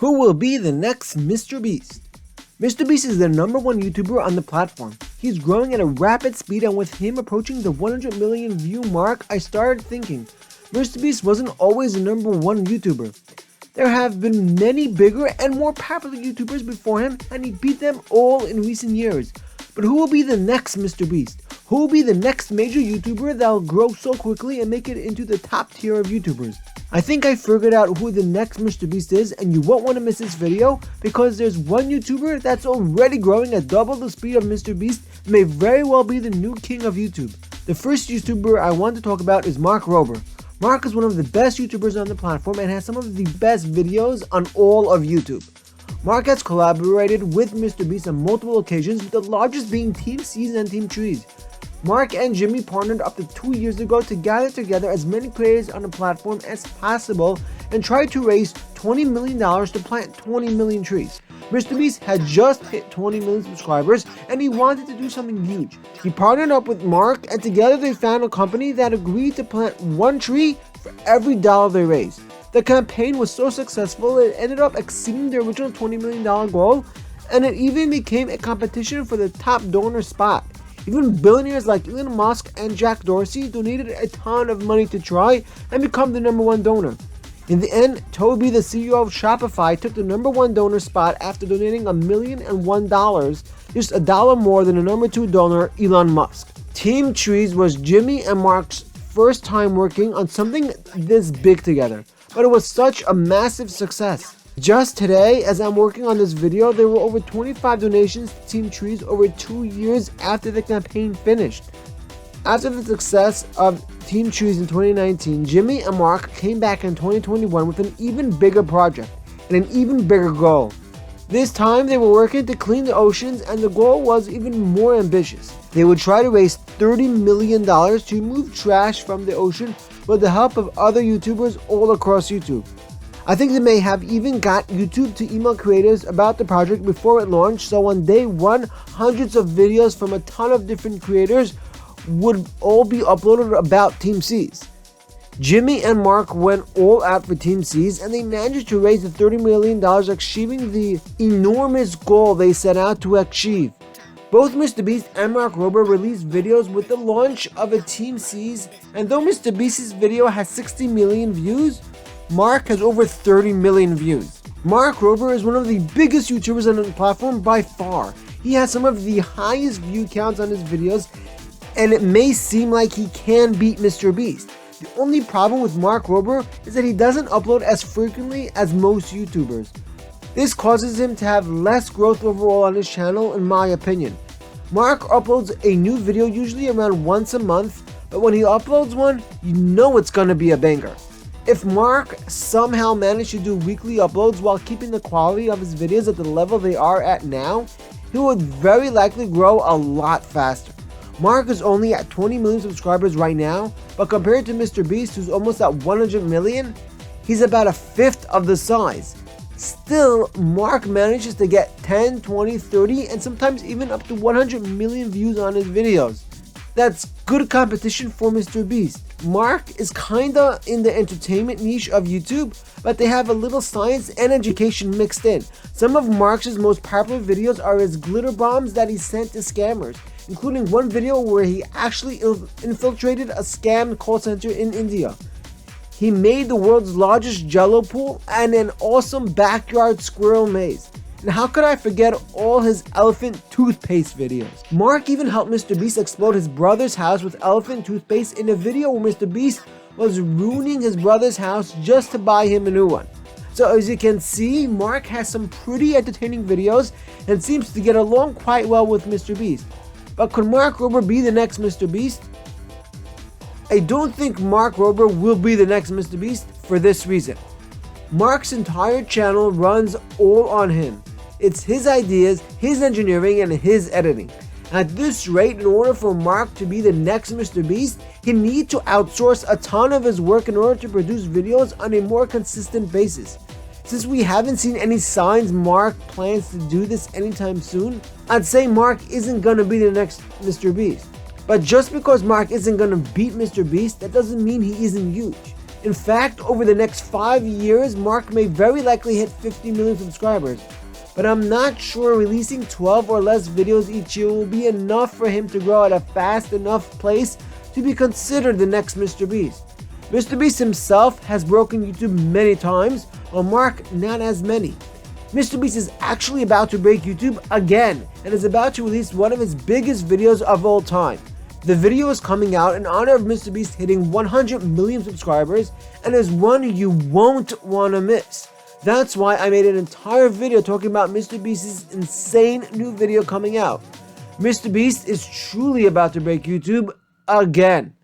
Who will be the next MrBeast? MrBeast is the #1 YouTuber on the platform. He's growing at a rapid speed, and with him approaching the 100 million view mark, I started thinking, MrBeast wasn't always the #1 YouTuber. There have been many bigger and more popular YouTubers before him, and he beat them all in recent years. But who will be the next MrBeast? Who will be the next major YouTuber that'll grow so quickly and make it into the top tier of YouTubers? I think I figured out who the next MrBeast is, and you won't want to miss this video because there's one YouTuber that's already growing at double the speed of MrBeast and may very well be the new king of YouTube. The first YouTuber I want to talk about is Mark Rober. Mark is one of the best YouTubers on the platform and has some of the best videos on all of YouTube. Mark has collaborated with MrBeast on multiple occasions, with the largest being Team C's and Team Trees. Mark and Jimmy partnered up to 2 years ago to gather together as many players on the platform as possible and try to raise $20 million to plant 20 million trees. MrBeast had just hit 20 million subscribers and he wanted to do something huge. He partnered up with Mark, and together they found a company that agreed to plant 1 tree for every dollar they raised. The campaign was so successful it ended up exceeding the original $20 million goal, and it even became a competition for the top donor spot. Even billionaires like Elon Musk and Jack Dorsey donated a ton of money to try and become the #1 donor. In the end, Toby, the CEO of Shopify, took the #1 donor spot after donating $1,001,000, just $1 more than the #2 donor, Elon Musk. Team Trees was Jimmy and Mark's first time working on something this big together, but it was such a massive success. Just today, as I'm working on this video, there were over 25 donations to Team Trees over 2 years after the campaign finished. After the success of Team Trees in 2019, Jimmy and Mark came back in 2021 with an even bigger project and an even bigger goal. This time, they were working to clean the oceans, and the goal was even more ambitious. They would try to raise $30 million to remove trash from the ocean with the help of other YouTubers all across YouTube. I think they may have even got YouTube to email creators about the project before it launched, so on day 1, hundreds of videos from a ton of different creators would all be uploaded about Team C's. Jimmy and Mark went all out for Team C's, and they managed to raise the $30 million, achieving the enormous goal they set out to achieve. Both MrBeast and Mark Rober released videos with the launch of a Team C's, and though MrBeast's video has 60 million views, Mark has over 30 million views. Mark Rober is one of the biggest YouTubers on the platform by far. He has some of the highest view counts on his videos, and it may seem like he can beat MrBeast. The only problem with Mark Rober is that he doesn't upload as frequently as most YouTubers. This causes him to have less growth overall on his channel, in my opinion. Mark uploads a new video usually around once a month, but when he uploads one, you know it's gonna be a banger. If Mark somehow managed to do weekly uploads while keeping the quality of his videos at the level they are at now, he would very likely grow a lot faster. Mark is only at 20 million subscribers right now, but compared to MrBeast, who's almost at 100 million, he's about a fifth of the size. Still, Mark manages to get 10, 20, 30, and sometimes even up to 100 million views on his videos. That's good competition for MrBeast. Mark is kinda in the entertainment niche of YouTube, but they have a little science and education mixed in. Some of Mark's most popular videos are his glitter bombs that he sent to scammers, including one video where he actually infiltrated a scam call center in India. He made the world's largest jello pool and an awesome backyard squirrel maze. And how could I forget all his elephant toothpaste videos? Mark even helped MrBeast explode his brother's house with elephant toothpaste in a video where MrBeast was ruining his brother's house just to buy him a new one. So as you can see, Mark has some pretty entertaining videos and seems to get along quite well with MrBeast. But could Mark Rober be the next MrBeast? I don't think Mark Rober will be the next MrBeast for this reason. Mark's entire channel runs all on him. It's his ideas, his engineering, and his editing. At this rate, in order for Mark to be the next MrBeast, he needs to outsource a ton of his work in order to produce videos on a more consistent basis. Since we haven't seen any signs Mark plans to do this anytime soon, I'd say Mark isn't gonna be the next MrBeast. But just because Mark isn't gonna beat MrBeast, that doesn't mean he isn't huge. In fact, over the next 5 years, Mark may very likely hit 50 million subscribers. But I'm not sure releasing 12 or less videos each year will be enough for him to grow at a fast enough pace to be considered the next MrBeast. MrBeast himself has broken YouTube many times, while Mark not as many. MrBeast is actually about to break YouTube again and is about to release one of his biggest videos of all time. The video is coming out in honor of MrBeast hitting 100 million subscribers and is one you won't want to miss. That's why I made an entire video talking about MrBeast's insane new video coming out. MrBeast is truly about to break YouTube again.